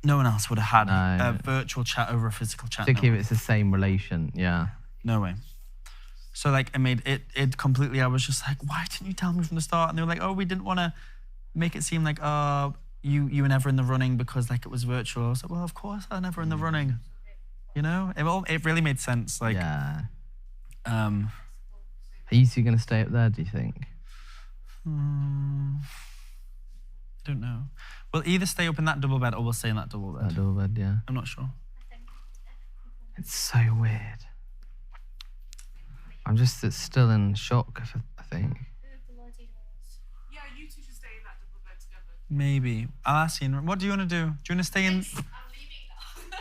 No one else would have had No. a virtual chat over a physical chat. Particularly if it's the same relation, yeah. No way. So like it made it completely, I was just like, why didn't you tell me from the start? And they were like, oh, we didn't want to make it seem like, you were never in the running because like it was virtual. I was like, well, of course I'm never in the running. You know, it really made sense. Like, yeah. Are you two going to stay up there, do you think? I don't know. We'll either stay up in that double bed or we'll stay in that double bed. That double bed, yeah. I'm not sure. It's so weird. I'm just still in shock, I think. Yeah, you two should stay in that double bed together. Maybe. I'll ask you. What do you want to do? Do you want to stay in? I'm leaving now.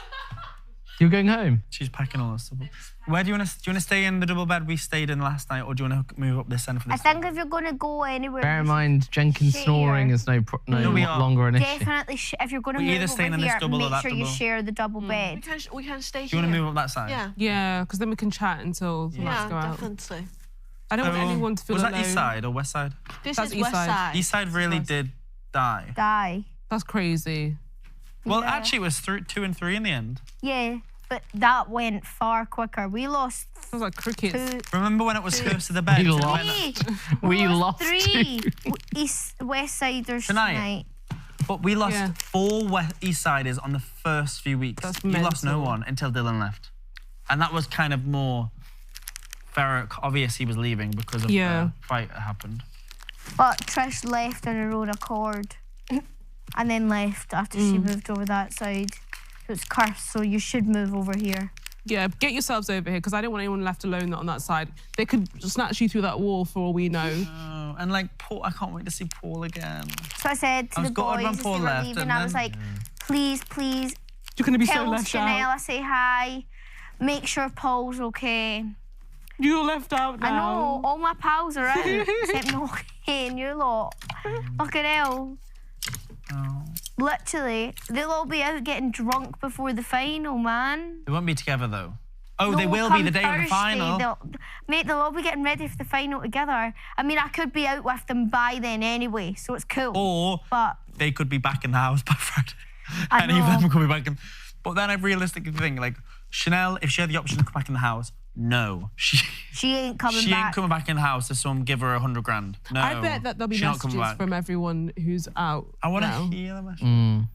You're going home? She's packing all this stuff. Where do you want to stay in the double bed we stayed in last night, or do you want to move up this end for this? I think if you're going to go anywhere, Bear in mind, Jenkins share. snoring is no longer an issue. Definitely, if you're going to We're either move staying over in this here, double or make that sure you double. share the double bed. We can stay Do you here. want to move up that side? Yeah. Yeah, because then we can chat until the lights Yeah, go out. definitely. I don't want anyone to feel Was alone. that east side or west side? This That's is east west side. side. East side really did die. Die. That's crazy. Well, Yeah. actually, it was 2 and 3 in the end. Yeah, but that went far quicker. We lost Sounds like crickets. 2. Remember when it was close to the bed? We lost. We lost 3 West Siders tonight. But we lost 4 East Siders on the first few weeks. That's you lost no mental. one until Dylan left. And that was kind of more obvious he was leaving because of the fight that happened. But Trish left on her own accord and then left after she moved over that side. So it's cursed, so you should move over here. Yeah, get yourselves over here because I don't want anyone left alone on that side. They could snatch you through that wall for all we know. Oh, and like Paul, I can't wait to see Paul again. So I said to the boys as they Paul were left, leaving, and I was then- like, please, please, You're going to be so tell left Chanel out. I say hi. Make sure Paul's okay. You're left out now. I know, all my pals are out, except Noki and you lot. Fucking hell. Oh. Literally, they'll all be out getting drunk before the final, man. They won't be together though. Oh, No, they will be come the day of the Thursday, final. They'll all be getting ready for the final together. I mean, I could be out with them by then anyway, so it's cool. Or but they could be back in the house by Friday. I Any of know. them could be back in. But then I realistically think, like, Chanel, if she had the option to come back in the house, no. she ain't coming She back. ain't coming back in the house if someone give her 100 grand. No. I bet that there'll be she's not coming messages back. from everyone who's out. I want now. to hear the message.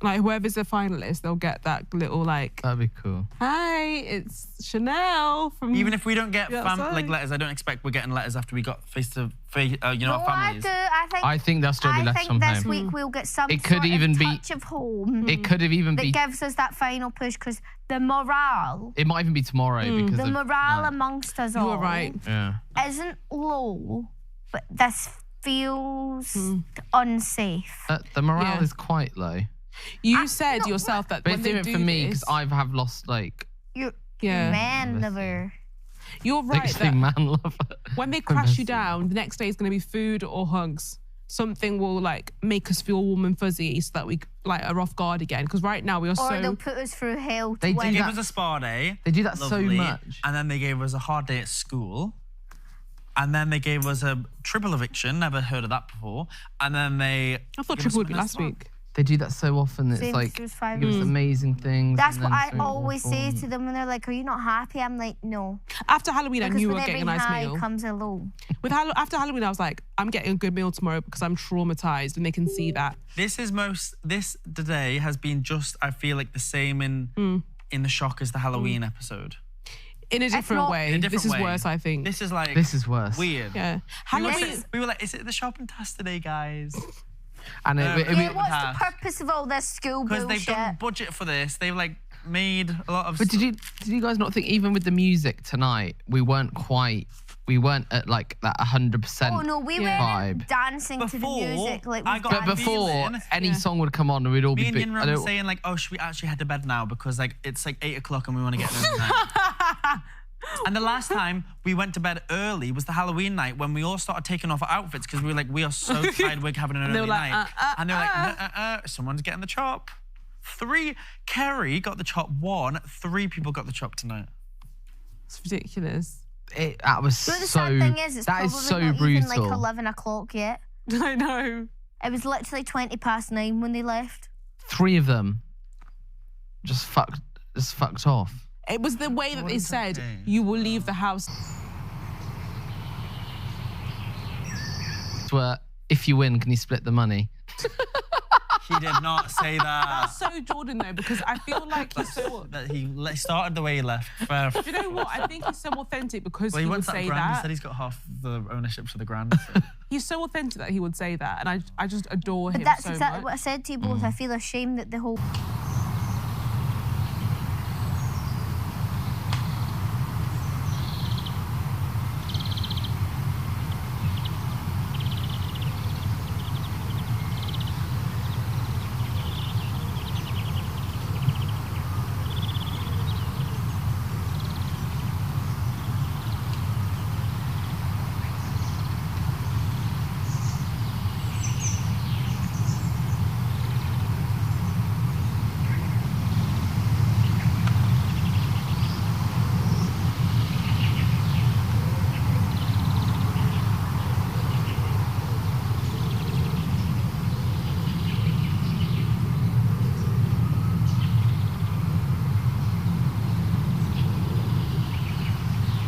Like, whoever's a finalist, they'll get that little, like, That'd be cool. hi, it's Chanel from... Even if we don't get outside. letters, I don't expect we're getting letters after we got face-to-face, our No, families. I think there'll still be I letters think from this home. week we'll get some It could sort even of be- touch of home It could have even that been. gives us that final push because the morale, It might even be tomorrow because the of, morale like, amongst us You all were right. Yeah. isn't low, but this feels unsafe. The morale Yeah. is quite low. You said yourself that But when it's they different do for me this, because I have lost like You're Yeah. man lover. you're right thick that man lover. when they crash you down, the next day is going to be food or hugs. Something will like make us feel warm and fuzzy so that we like are off guard again. Because right now we are Or so... they'll put us through hell to They do win. They that- gave us a spa day. They do that so Lovely. much. And then they gave us a hard day at school. And then they gave us a triple eviction. Never heard of that before. And then they... I thought gave us triple would be something last else. week. They do that so often. It's Same like as five give us years. amazing things. That's and what then I so always awful. say to them when they're like, "Are you not happy?" I'm like, "No." After Halloween, I Because knew we with were getting a every nice high meal. comes a low. After Halloween, I was like, I'm getting a good meal tomorrow because I'm traumatized and they can see that. This today has been just, I feel like, the same in the shock as the Halloween episode. In a different not- way. In a different this way. is worse, I think. This is like... This is worse. weird. yeah. We were, Halloween... like, we were like, is it the shopping task today, guys? And Yeah, Yeah, what's the have. purpose of all this school Because bullshit? they've done budget for this. They've like made a lot of... But did you guys not think even with the music tonight we weren't at like that 100%? Oh no, we Yeah. were vibe. dancing to the Before, music like I we've got But danced. before feeling- any Yeah. song would come on, we'd all Me be. and big- Yinra I were don't- saying like, oh, should we actually head to bed now? Because like it's like 8 o'clock and we want to get home tonight. And the last time we went to bed early was the Halloween night when we all started taking off our outfits because we were like, we are so tired, we're having an they early were like, night. And they were like, someone's getting the chop. Kerry got the chop 1, 3 people got the chop tonight. It's ridiculous. That was But the so. sad thing is, it's that probably is so not brutal. even like 11 o'clock yet. I know. It was literally 20 past 9 when they left. 3 of them just fucked off. It was the way that they said, okay. you will leave the house. Where if you win, can you split the money? He did not say that. That's so Jordan though, because I feel like he's so... That he started the way he left. Fair. Do you know what? I think he's so authentic because Well, he he would went to that say grand. He that. said he's got half the ownership to the grand. So. He's so authentic that he would say that, and I just adore him But that's so exactly much. what I said to you both. I feel ashamed that the whole...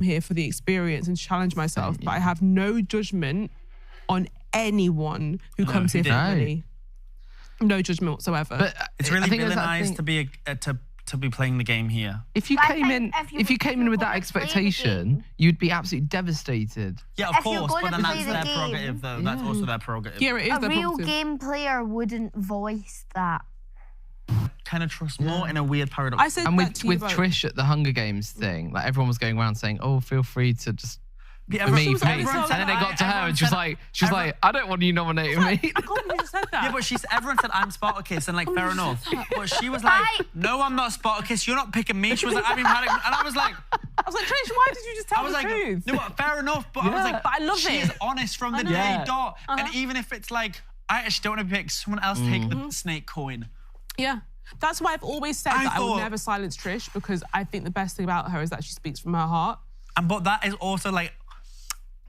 here for the experience and challenge myself, but I have no judgment on anyone who comes here for didn't. money. No judgment whatsoever. But It's I really, think really there's that nice thing- to be to be playing the game here. If you But I came in, think if you came in with that wanna play the expectation, game- you'd be absolutely devastated. Yeah, of If you're course, but gonna then play that's the their game- prerogative, though. That's also their prerogative. yeah, it is A their real prerogative. game player wouldn't voice that. Kind of trust more in a weird paradox. I said And that with to you both. Trish at the Hunger Games thing, like everyone was going around saying, "Oh, feel free to just Yeah, for me, everyone- for me." everyone And said then it that. got to her, Everyone and she was said- like, everyone- "I don't want you nominating me." I can't believe you just said that. Yeah, but everyone said I'm Spartacus, and like fair enough. But she was like, no, I'm not Spartacus. You're not picking me. She was like, I mean, and I was like, I was like, Trish, why did you just tell I was the like, truth? no, but fair enough. But I was Yeah. like, But I love she's it. honest from the know. day Yeah. dot. And even if it's like, I actually don't want to pick someone else take the snake coin. Yeah. That's why I've always said I that I would thought- never silence Trish, because I think the best thing about her is that she speaks from her heart. But that is also like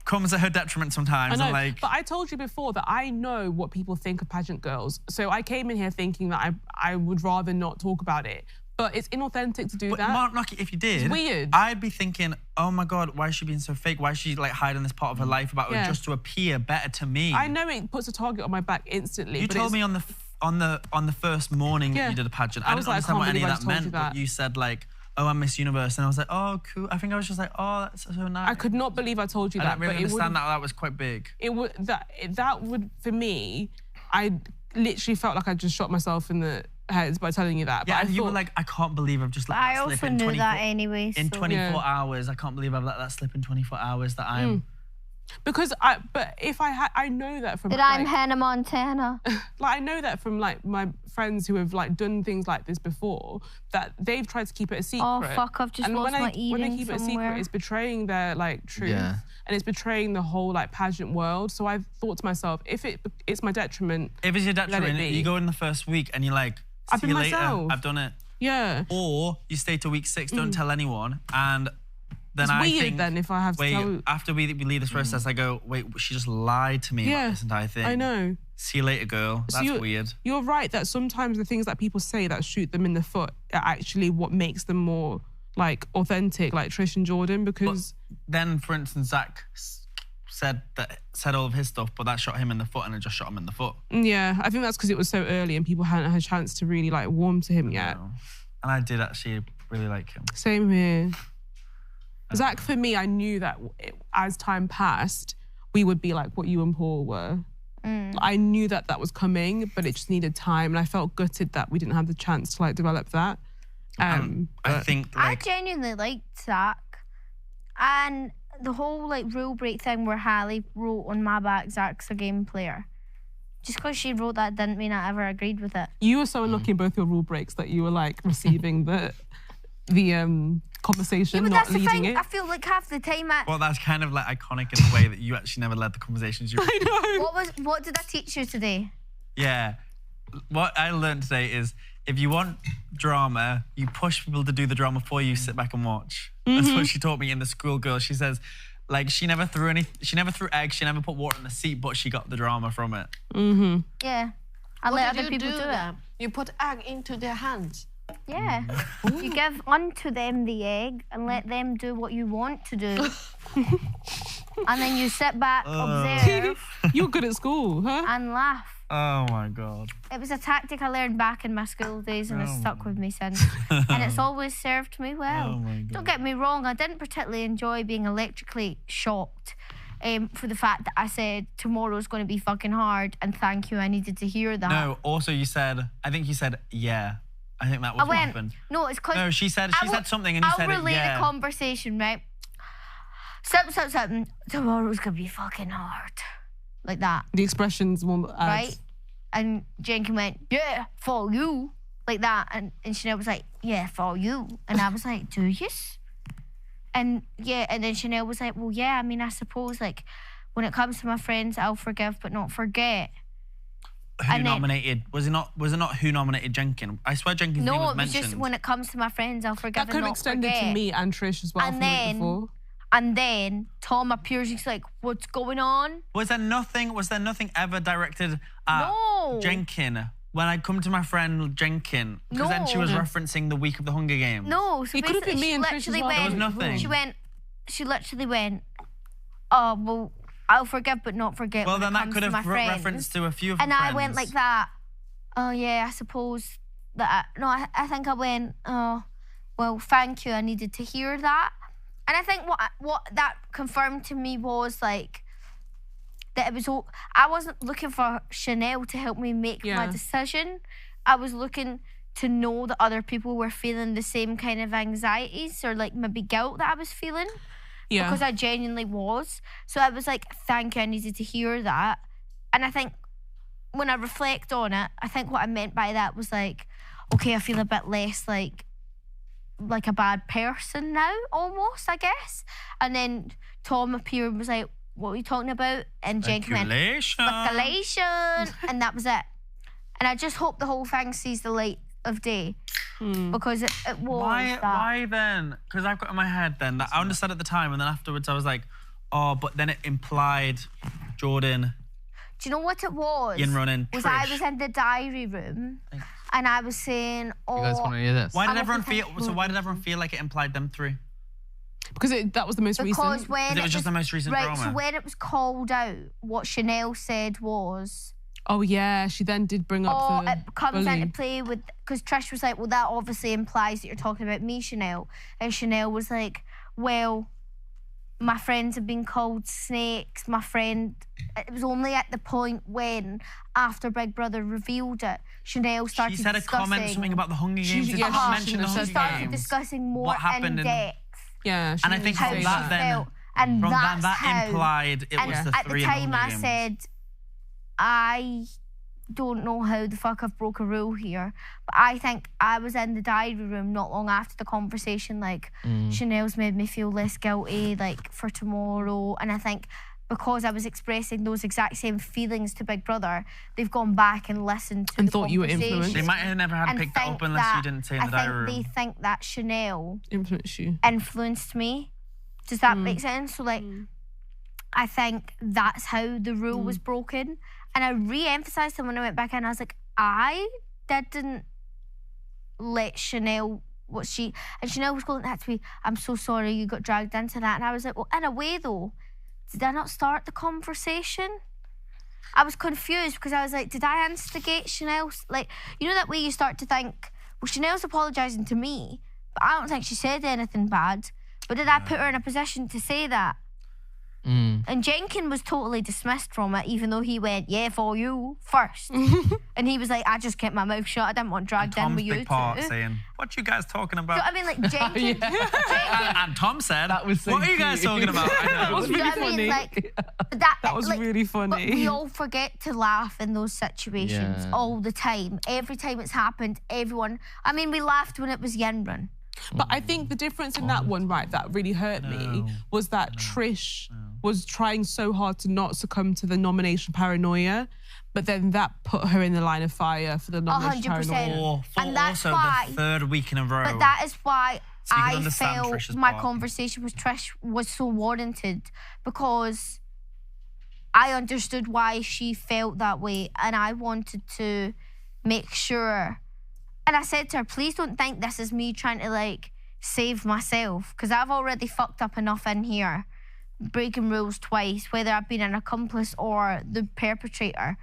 comes at her detriment sometimes. I know, And like, but I told you before that I know what people think of pageant girls. So I came in here thinking that I would rather not talk about it. But it's inauthentic to do but that. Mark Knocky, if you did, weird. I'd be thinking, oh my God, why is she being so fake? Why is she like hiding this part of her life about Yeah. her just to appear better to me? I know it puts a target on my back instantly. You but told it's- me on the first morning Yeah. that you did a pageant. I I was didn't like, I understand can't what any of believe I that just told meant, you but that. you said like, oh, I'm Miss Universe, and I was like, oh, cool. I think I was just like, oh, that's so nice. I could not believe I told you I that. don't really but it would understand that. That was quite big. it would that would for me, I literally felt like I just shot myself in the head by telling you that. Yeah, but and I you were thought, like, I can't believe I've just let I that slip also in knew 24 that anyway. in so- 24 Yeah. hours. I can't believe I've let that slip in 24 hours. That I'm. because but if I know that from That like, I'm Hannah Montana. like I know that from like my friends who have like done things like this before, that they've tried to keep it a secret. Oh, fuck, I've just and lost when my when they earring keep it a somewhere. secret, it's betraying their like truth, Yeah. and it's betraying the whole like pageant world. So I thought to myself, if it's my detriment, If it's your detriment, be. you go in the first week and you're like, I've see been you later. myself. I've done it. yeah, Or you stay to week 6, don't tell anyone, and then it's I weird. think. Then if I have to Wait, tell, after we leave this process, I go, wait, she just lied to me Yeah, about this entire thing. I know. See you later, girl. So That's you're- weird. You're right that sometimes the things that people say that shoot them in the foot are actually what makes them more like authentic, like Trish and Jordan, because Then, for instance, Zach said all of his stuff, but that shot him in the foot, and it just shot him in the foot. yeah, I think that's because it was so early and people hadn't had a chance to really like warm to him yet. So, and I did actually really like him. Same here. Zach, for me, I knew that as time passed, we would be like what you and Paul were. I knew that that was coming, but it just needed time, and I felt gutted that we didn't have the chance to like develop that. I think I like genuinely liked Zach. And the whole like rule break thing where Hallie wrote on my back, Zach's a game player. Just because she wrote that didn't mean I ever agreed with it. You were so unlucky in both your rule breaks that you were like receiving the conversation, But not that's the leading thing. it. I feel like half the time well, that's kind of like iconic in a way that you actually never led the conversations. You I know. what did I teach you today? Yeah. What I learned today is if you want drama, you push people to do the drama for you, sit back and watch. That's what she taught me in the schoolgirl. She says, like, she never threw eggs, she never put water in the seat, but she got the drama from it. Yeah. I What let did other you people do it. then? You put egg into their hands. Yeah. You give unto them the egg and let them do what you want to do. And then you sit back, observe, You're good at school, huh? and laugh. Oh my God. It was a tactic I learned back in my school days and it's stuck with me since. And it's always served me well. Oh my God. Don't get me wrong, I didn't particularly enjoy being electrically shocked for the fact that I said tomorrow's going to be fucking hard and thank you, I needed to hear that. No, also I think you said, yeah. I think that was I what went, happened. no, it's because... No, she said something and you said I'll relay yeah. the conversation, right? Something. Tomorrow's going to be fucking hard. Like that. The expressions one Right? And Jenkins went, yeah, for you. Like that. And Chanel was like, yeah, for you. And I was like, do yous? And yeah, and then Chanel was like, well, yeah, I mean, I suppose like when it comes to my friends, I'll forgive but not forget. Who and then- nominated? Was it not who nominated Jenkins? I swear Jenkins' name No, was it was mentioned. just when it comes to my friends, I'll forgive That could and have not extended forget. to me and Trish as well And from the week then- before. And then Tom appears, he's like, what's going on? Was there nothing ever directed at No. Jenkins when I'd come to my friend Jenkins? Because then she was No. referencing the week of the Hunger Games. No, so It could have been basically me she and Trish as literally well. went, There was nothing. She literally went, oh, well, I'll forgive but not forget Well, when then it that comes could to my have friends. reference to a few of And her I friends. went like that. Oh, yeah, I suppose that... I think I went, oh, well, thank you. I needed to hear that. And I think what that confirmed to me was, like, that it was all... I wasn't looking for Chanel to help me make my Yeah. decision. I was looking to know that other people were feeling the same kind of anxieties or, like, maybe guilt that I was feeling. Yeah. Because I genuinely was. So I was like, thank you, I needed to hear that. And I think when I reflect on it, I think what I meant by that was like, okay, I feel a bit less like a bad person now, almost, I guess. And then Tom appeared and was like, what are you talking about? And Jen went, speculation. And that was it. And I just hope the whole thing sees the light of day. Because it was that. Why then? Because I've got in my head then that I understood at the time, and then afterwards I was like, oh, but then it implied Jordan. Do you know what it was? Yin running. Was I was in the diary room and I was saying, oh, You guys want to hear this? Why did I'm everyone looking feel? for- So why did everyone feel like it implied them three? Because that was the most because recent. when It was just the most recent right, drama. so when it was called out, what Chanel said was, Oh yeah, she then did bring up oh, the it comes bullying. into play with, because Trish was like, well, that obviously implies that you're talking about me, Chanel. And Chanel was like, well, my friends have been called snakes. My friend, it was only at the point when, after Big Brother revealed it, Chanel started She said a discussing. comment something about the Hunger Games. Did yeah, she she not mention shouldn't the have Hunger said started Games? discussing more What happened in in- depth Yeah, she And I didn't think how say from she that then- felt. And From that's that how, implied it and was the at the three in the time Hunger I Games. said, I don't know how the fuck I've broke a rule here, but I think I was in the diary room not long after the conversation, like, Chanel's made me feel less guilty, like, for tomorrow. And I think because I was expressing those exact same feelings to Big Brother, they've gone back and listened to And the thought you were influenced. conversation They might have never had and picked that think up unless you that- didn't say in the I diary think room. they think that Chanel influence you. influenced me. Does that make sense? So, like, I think that's how the rule was broken. And I re-emphasised it when I went back in. I was like, I didn't let Chanel, and Chanel was going that to me, I'm so sorry you got dragged into that. And I was like, well, in a way though, did I not start the conversation? I was confused because I was like, did I instigate Chanel? Like, you know that way you start to think, well, Chanel's apologising to me, but I don't think she said anything bad. But did I put her in a position to say that? And Jenkins was totally dismissed from it, even though he went, yeah, for you first. And he was like, I just kept my mouth shut. I didn't want dragged in Tom's with you big part two. saying, what you guys talking about? So, I mean, like, Jenkins... and Tom said, That was so what are you guys cute. talking about? I know. That was Do you know really what I mean? funny. Like, that was like, really But funny. we all forget to laugh in those situations Yeah. all the time. Every time it's happened, everyone... I mean, we laughed when it was Yin Run. But I think the difference in that one, right, that really hurt me was that Trish was trying so hard to not succumb to the nomination paranoia, but then that put her in the line of fire for the nomination 100%. paranoia. Or for And that's also why- the third week in a row. But that is why So you can I understand felt Trish's my part. conversation with Trish was so warranted, because I understood why she felt that way, and I wanted to make sure. And I said to her, please don't think this is me trying to like save myself, because I've already fucked up enough in here, breaking rules twice, whether I've been an accomplice or the perpetrator.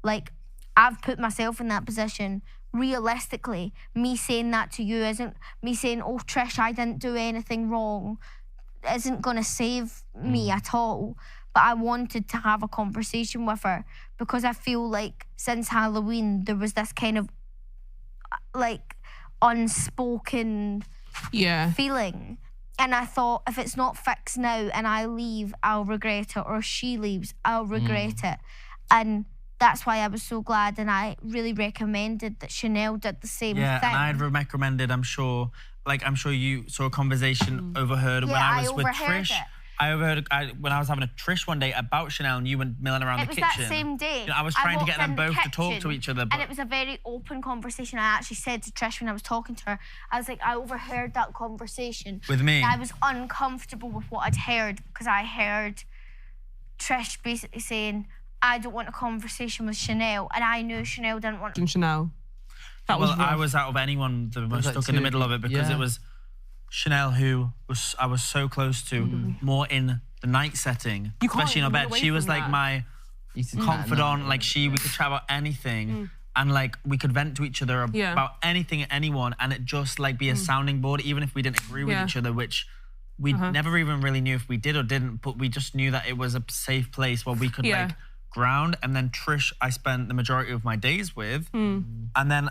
Like, I've put myself in that position. Realistically, me saying that to you isn't me saying, oh, Trish, I didn't do anything wrong, isn't going to save me at all. But I wanted to have a conversation with her because I feel like since Halloween, there was this kind of like unspoken feeling. And I thought, if it's not fixed now and I leave, I'll regret it. Or she leaves, I'll regret it. And that's why I was so glad, and I really recommended that Chanel did the same thing. Yeah, and I'd recommended, I'm sure you saw a conversation overheard when I was with Trish. I overheard when I was having a Trish one day about Chanel and you and milling around the kitchen. It was that same day. I was trying to get them both to talk to each other. And it was a very open conversation. I actually said to Trish when I was talking to her, I was like, I overheard that conversation. With me? And I was uncomfortable with what I'd heard because I heard Trish basically saying, I don't want a conversation with Chanel. And I knew Chanel didn't want... Chanel. I was out of anyone the most stuck in the middle of it because it was Chanel who I was so close to, more in the night setting, especially in our bed. She was like my confidant, like we could chat about anything and like we could vent to each other about anything, anyone, and it just like be a sounding board, even if we didn't agree with each other, which we never even really knew if we did or didn't, but we just knew that it was a safe place where we could like ground. And then Trish, I spent the majority of my days with, and then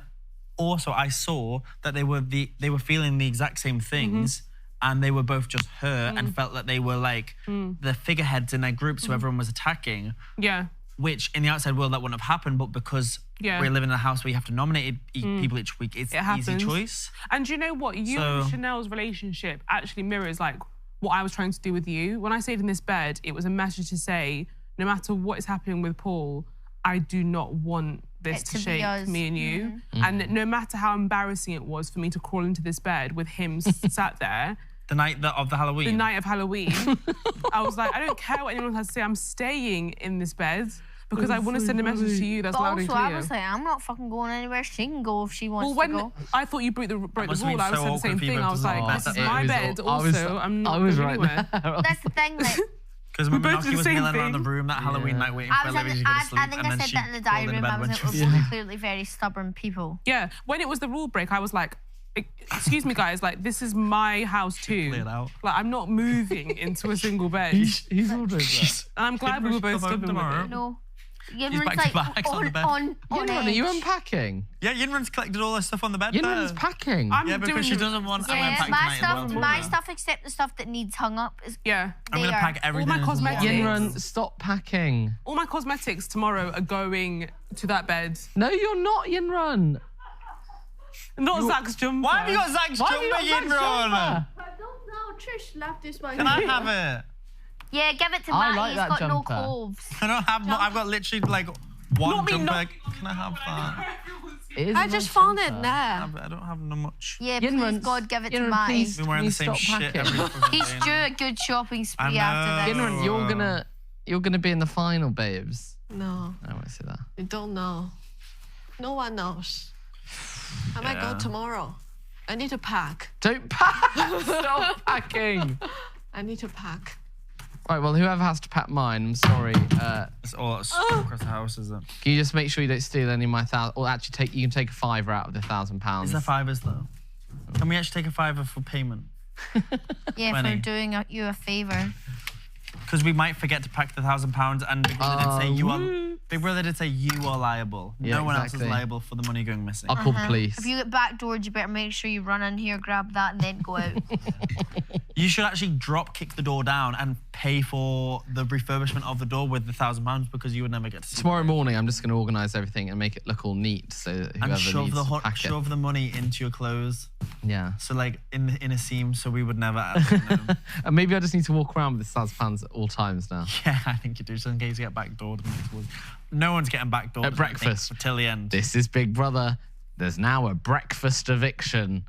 also I saw that they were feeling the exact same things, and they were both just hurt and felt that they were like the figureheads in their groups who everyone was attacking. Yeah. Which in the outside world that wouldn't have happened, but because we're living in a house where you have to nominate people each week, it's an easy choice. And do you know what? You and Chanel's relationship actually mirrors like what I was trying to do with you. When I stayed in this bed, it was a message to say, no matter what is happening with Paul, I do not want this to shake me and you. And no matter how embarrassing it was for me to crawl into this bed with him sat there. The night of the Halloween? The night of Halloween. I was like, I don't care what anyone has to say. I'm staying in this bed because I want to send a message to you that's loud and clear. I was like, I'm not fucking going anywhere. She can go if she wants to go. I thought you broke the rule, I said the same thing. I was like, this is my bed also. I'm not going anywhere. That's the thing, like... Because when Minaki was milling around the room that Halloween night waiting for Olivia to go to sleep, I think I said that in the diary room. I was like, we're both clearly very stubborn people. Yeah, when it was the rule break, I was like, excuse me, guys, like, this is my house too. Like, I'm not moving into a single bed. He's all doing that. And I'm glad we were both stubborn with it. No. He's back to back on the bed. Yinrun, are you unpacking? Yeah, Yinrun's collected all her stuff on the bed. Yinrun's packing. Yeah, because she doesn't want... my stuff except the stuff that needs hung up is I'm going to pack everything. All my cosmetics. Yinrun, stop packing. All my cosmetics tomorrow are going to that bed. No, you're not, Yinrun. Not Zach's jumper. Why have you got Zach's jumper, Yinrun? I don't know. Trish left this one. Can I have it? Yeah, give it to Matt. Like He's that got jumper. no clothes. I don't have... I've got literally like one jumper. Can I have that? I just found it there. I don't have no much. Yeah, please, God, give it to Matt. We've been wearing the same shit every He's due a good shopping spree after this. Yinrun, you're gonna be in the final, babes. No. I want to see that. You don't know. No one knows. I might go tomorrow. I need to pack. Don't pack. Stop packing. I need to pack. Right, well, whoever has to pack mine, I'm sorry. It's all across the house, is it? Can you just make sure you don't steal any of my $1,000? Or actually, you can take a £5 out of the £1,000. Is there fivers though? Can we actually take a fiver for payment? Yeah, for doing you a favour. Because we might forget to pack the £1,000 and Big Brother did say Big Brother did say you are liable. Yeah, no one else is liable for the money going missing. I'll call the police. If you get backdoored, you better make sure you run in here, grab that, and then go out. You should actually drop kick the door down and pay for the refurbishment of the door with the £1,000 because you would never get to see Tomorrow morning, I'm just going to organise everything and make it look all neat so that whoever needs to pack it. Shove the money into your clothes. Yeah. So like in a seam, so we would never actually know. And maybe I just need to walk around with this £1,000 at all times now. Yeah, I think you do, so in case you get backdoored. No one's getting backdoored at breakfast till the end. This is Big Brother. There's now a breakfast eviction.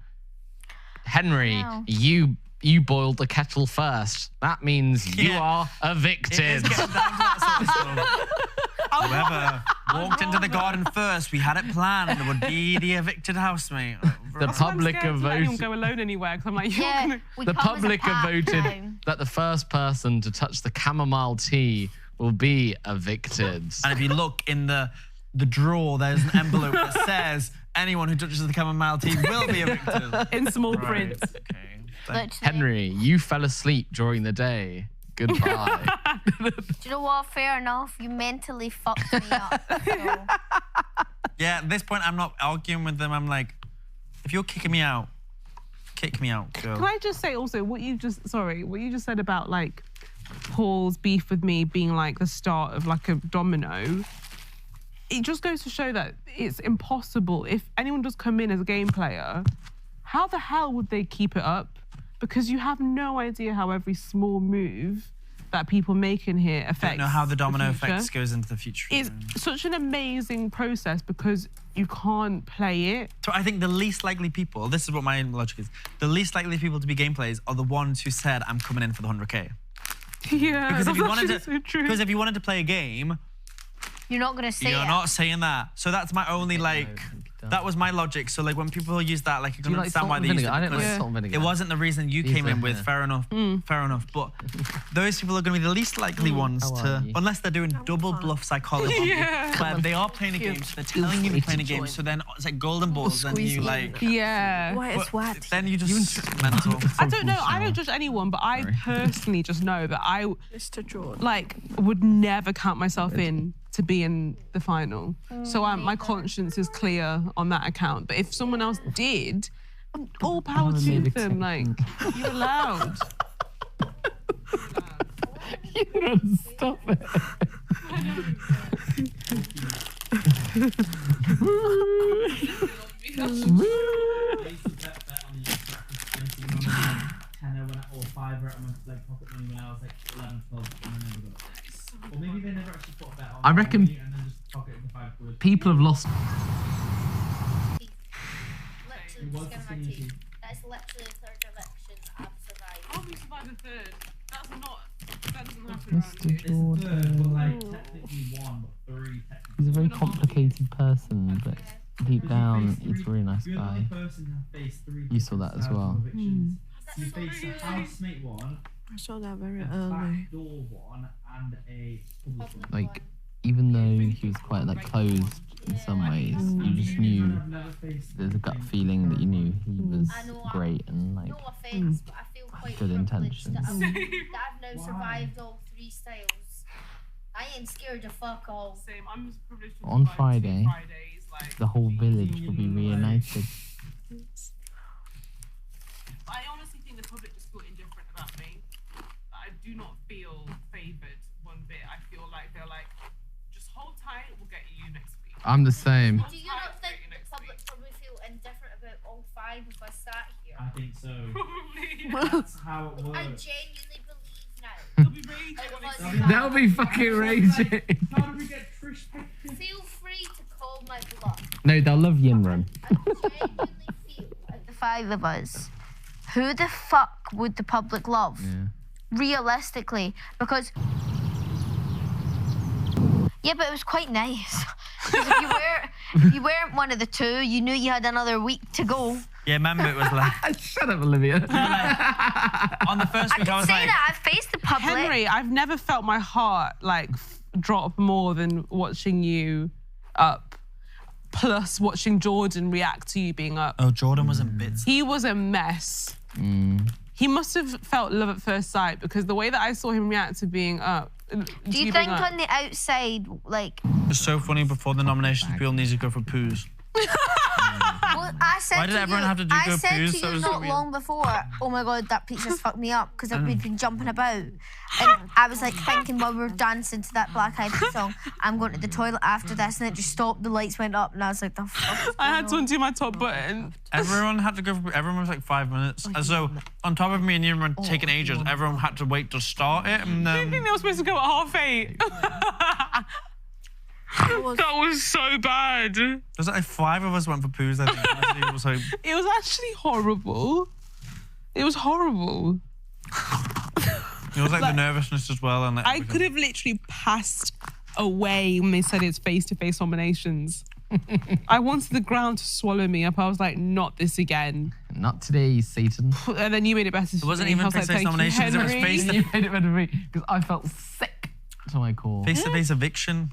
Henry, you you boiled the kettle first. That means you Yeah. are evicted. It is getting down to that sort of stuff. Whoever walked into the garden first, we had it planned, would be the evicted housemate. The public I'm have scared to let anyone voted. go alone anywhere because I'm like, you're Yeah, gonna. we The come as a public have pack voted now. that the first person to touch the chamomile tea will be evicted. And if you look in the drawer, there's an envelope that says anyone who touches the chamomile tea will be evicted. In small Right, print. okay. Literally. Henry, you fell asleep during the day. Goodbye. Do you know what? Fair enough. You mentally fucked me up. So. Yeah, at this point, I'm not arguing with them. I'm like, if you're kicking me out, kick me out, girl. Can I just say also what you just said about like Paul's beef with me being like the start of like a domino. It just goes to show that it's impossible. If anyone does come in as a game player, how the hell would they keep it up? Because you have no idea how every small move that people make in here affects. I don't know how the domino future. effects goes into the future. It's such an amazing process because you can't play it. So I think the least likely people, this is what my logic is, the least likely people to be game players are the ones who said, I'm coming in for the 100K. Yeah, Because if you that's wanted actually so true. because if you wanted to play a game, You're not gonna say you're it. not saying that. So that's my only that was my logic. So like when people use that, like you can Do you like understand salt why and they used vinegar? it. I don't like because salt and vinegar. It wasn't the reason you These came in are- with. yeah. Fair enough. Fair enough. But those people are going to be the least likely ones How to, are you? unless they're doing double bluff psychology, where they are playing a game, so they're telling you they're playing a game. So then it's like golden balls, and you like. Yeah. Why it's but wet? Then you just mental. I don't know. I don't judge anyone, but I personally just know that I Mr. Jordan. like would never count myself in to be in the final. So my conscience is clear on that account. But if someone else did, all power to maybe them. Like you're allowed. You don't stop it. I reckon people have lost. Literally, skin of my teeth. That's literally the third eviction I've survived. Oh, we survived the third. That doesn't happen He's a very complicated person, but deep down, he's a really nice guy. You saw that as well. You face a housemate one, I saw that very a early. back door one, and a public one. Like, even though he was quite like closed in some ways, you just knew there's a gut feeling that you knew he was great and like No offence, but I feel quite good privileged intentions. that I've now survived all three styles. I ain't scared of fuck all. Same. I'm privileged to On survive two Friday, Fridays, like, the whole village will be reunited. I honestly think the public just feel indifferent about me. I do not feel favoured one bit. I feel like they're like, just hold tight, we'll get you next week. I'm the same. Do you not think the public probably feel indifferent about all five of us sat here? I think so. Probably. That's how it I works. genuinely believe now. They'll be raging when they see They'll be fucking raging. How do we get Trish Paytas? Feel free to call my bluff. No, they'll love Yinrun. I genuinely feel like the five of us, who the fuck would the public love? Yeah. Realistically, because yeah, but it was quite nice. 'Cause if you weren't one of the two, you knew you had another week to go. Yeah, remember it was like Shut up, Olivia. on the first I week I can was say like, that I faced the public. Henry, I've never felt my heart like drop more than watching you up. Plus watching Jordan react to you being up. oh, Jordan was in bits. He was a mess. He must have felt love at first sight because the way that I saw him react to being up. Do you think on the outside, like, It's so funny before the nominations, people need to go for poos. well, I said Why did to everyone you, have to do I go said poos? to That you was so not weird. long before, oh my God, that pizza's fucked me up because we've been jumping about. And I was like thinking while we were dancing to that Black Eyed Peas song, I'm going to the toilet after this, and it just stopped, the lights went up, and I was like, the fuck is I going had to on? undo my top button. Everyone had to go for, everyone was like 5 minutes. And so on top of me and you were taking ages, everyone had to wait to start it. And I think they were supposed to go at 8:30. That was so bad. there's like 5 of us went for poos, I think. Honestly, it was like, It was actually horrible. It was horrible. It was like the nervousness as well. And I could have literally passed away when they said it's face-to-face nominations. I wanted the ground to swallow me up. I was like, not this again. Not today, Satan. And then you made it better. It wasn't even face-to-face nominations. It was face-to-face. You made it better for me because I felt sick to my core. Face-to-face eviction.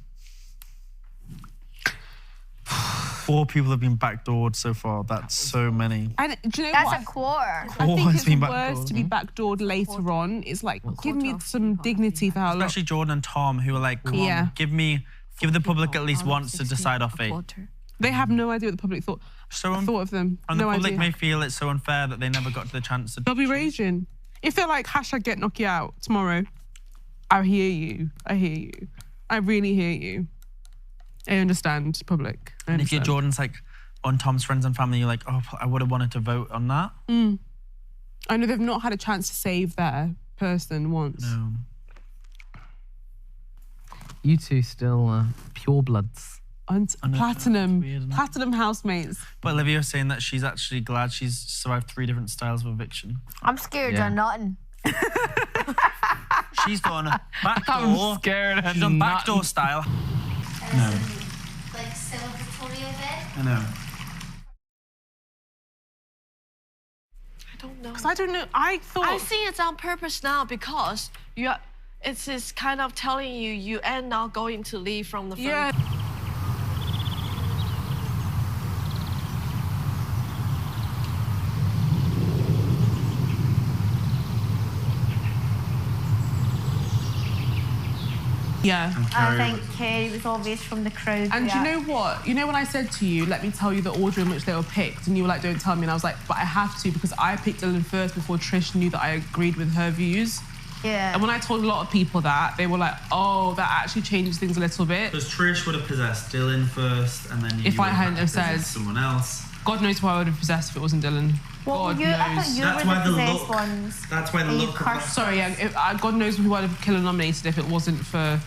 4 people have been backdoored so far. That's so many. And do you know That's what? a quarter. I think Always it's been worse to be backdoored later on. It's like, give me some dignity for how long. Especially Jordan and Tom, who were like, come Yeah. on, give the public at least once to decide our fate. They have no idea what the public thought. So Thought of them. and No the public idea. may feel it's so unfair that they never got the chance to. They'll be raging. If they're like, hashtag get Nokia out tomorrow, I hear you. I hear you. I really hear you. I understand, public. I And if you're understand. Jordan's like on Tom's friends and family, you're like, oh, I would have wanted to vote on that. I know they've not had a chance to save their person once. No. You two still pure bloods. And know, platinum, that's weird, isn't it? platinum housemates. But Olivia was saying that she's actually glad she's survived 3 different styles of eviction. I'm scared Yeah. of nothing. She's done backdoor. I'm scared. She's done backdoor style. No. Like celebratory event. I know. I don't know. Because I don't know, I thought... I think it's on purpose now because it's kind of telling you are not going to leave from the front. Yeah. Yeah. And I Carrie think Kerry was obvious from the crowd. And you know what? You know when I said to you, let me tell you the order in which they were picked, and you were like, don't tell me, and I was like, but I have to because I picked Dylan first before Trish knew that I agreed with her views. Yeah. And when I told a lot of people that, they were like, oh, that actually changes things a little bit. Because Trish would have possessed Dylan first, and then you If I would hadn't have possessed said- someone else. God knows who I would have possessed if it wasn't Dylan. Well, God I thought knows. you That's were why the the possessed look- ones. That's why the And you look of cursed. Sorry, yeah, God knows who I'd have killer nominated if it wasn't Dylan.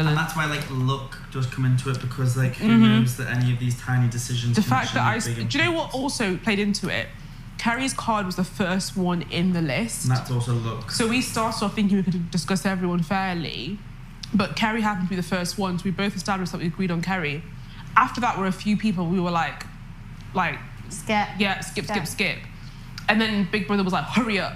And that's why like luck does come into it because like who knows that any of these tiny decisions. The can fact that actually make big do you know what impacts. also played into it? Carrie's card was the first one in the list. And that's also luck. So we started off thinking we could discuss everyone fairly, but Kerry happened to be the first one, so we both established that we agreed on Kerry. After that were a few people we were like, Skip. yeah, skip. And then Big Brother was like, hurry up.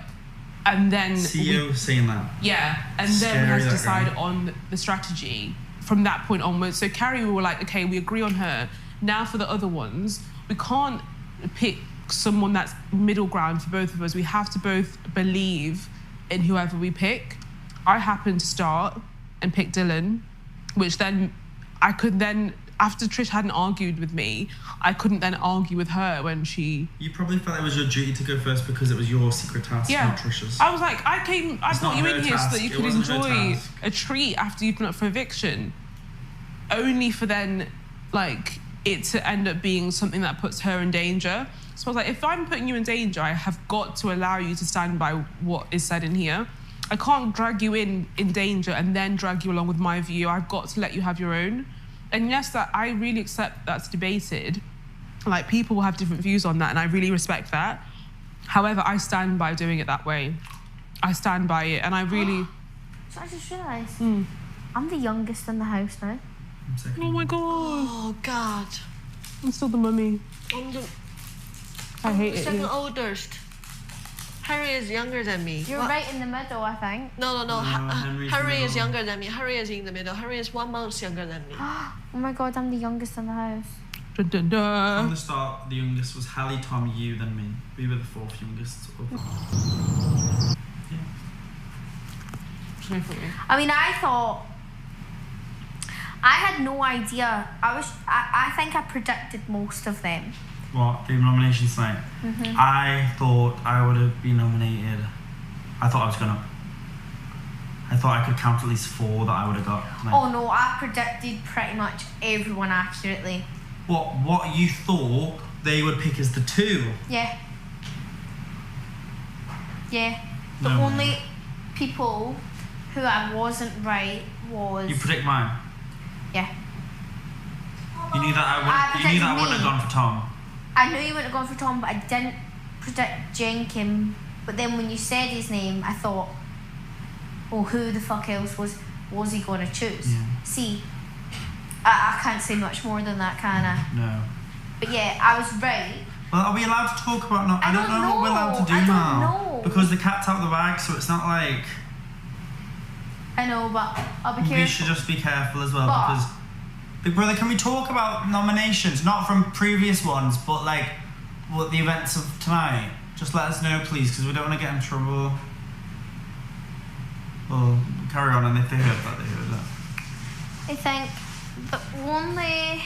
And then CEO saying that. yeah, and then we Scary, had to that decide guy. on the strategy from that point onwards. So Carrie, we were like, okay, we agree on her. Now for the other ones, we can't pick someone that's middle ground for both of us. We have to both believe in whoever we pick. I happened to start and pick Dylan, which then I could then, after Trish hadn't argued with me, I couldn't then argue with her when she... You probably felt it was your duty to go first because it was your secret task, Yeah. not Trish's. I was like, I It's brought not you her in here so task. that you It could wasn't her enjoy task. a treat after you've been up for eviction. Only for then, like, it to end up being something that puts her in danger. So I was like, if I'm putting you in danger, I have got to allow you to stand by what is said in here. I can't drag you in danger and then drag you along with my view. I've got to let you have your own. And yes, that I really accept that's debated. Like, people will have different views on that, and I really respect that. However, I stand by doing it that way. I stand by it, and I really... So I just realised I'm the youngest in the house now. I'm second. Oh my God. Oh God. I'm still the mummy. I'm the I hate it second here. oldest. Harry is younger than me. You're What? right in the middle, I think. No. Henry's Harry in the is middle. younger than me. Harry is in the middle. Harry is 1 month younger than me. Oh my God, I'm the youngest in the house. Dun, dun, From dun. the start, the youngest was Hallie, Tom, you, then me. We were the 4th youngest. I mean, I thought... I had no idea. I think I predicted most of them. What? The nominations night? I thought I would have been nominated. I thought I was gonna. I thought I could count at least 4 that I would have got. Like, Oh no, I predicted pretty much everyone accurately. What you thought they would pick as the 2? Yeah. Yeah. The No. only people who I wasn't right was... You predict mine. Yeah. You knew that I you knew that I predicted wouldn't have me. gone for Tom. I knew you wouldn't have gone for Tom, but I didn't predict Jenkin But then when you said his name, I thought, well, who the fuck else was he going to choose? Yeah. See, I can't say much more than that, can I? No. But yeah, I was right. Well, are we allowed to talk about? I don't know what we're allowed to do I don't now. know. Because the cat's out of the bag, so it's not like. I know, but I'll be We careful. should just be careful as well But- because. Big Brother, can we talk about nominations? Not from previous ones, but like what the events of tonight. Just let us know, please, because we don't want to get in trouble. Well, carry on, and if they heard that, they heard that. I think the only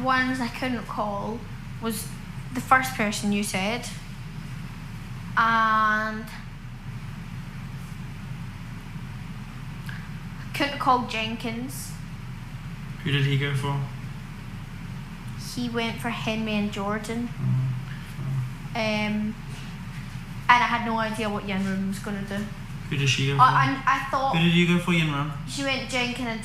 ones I couldn't call was the first person you said, and I couldn't call Jenkins. Who did he go for? He went for Henry and Jordan. And I had no idea what Yinrun was going to do. Who did she go for? And I thought Who did you go for, Yinrun? she went Jenkins and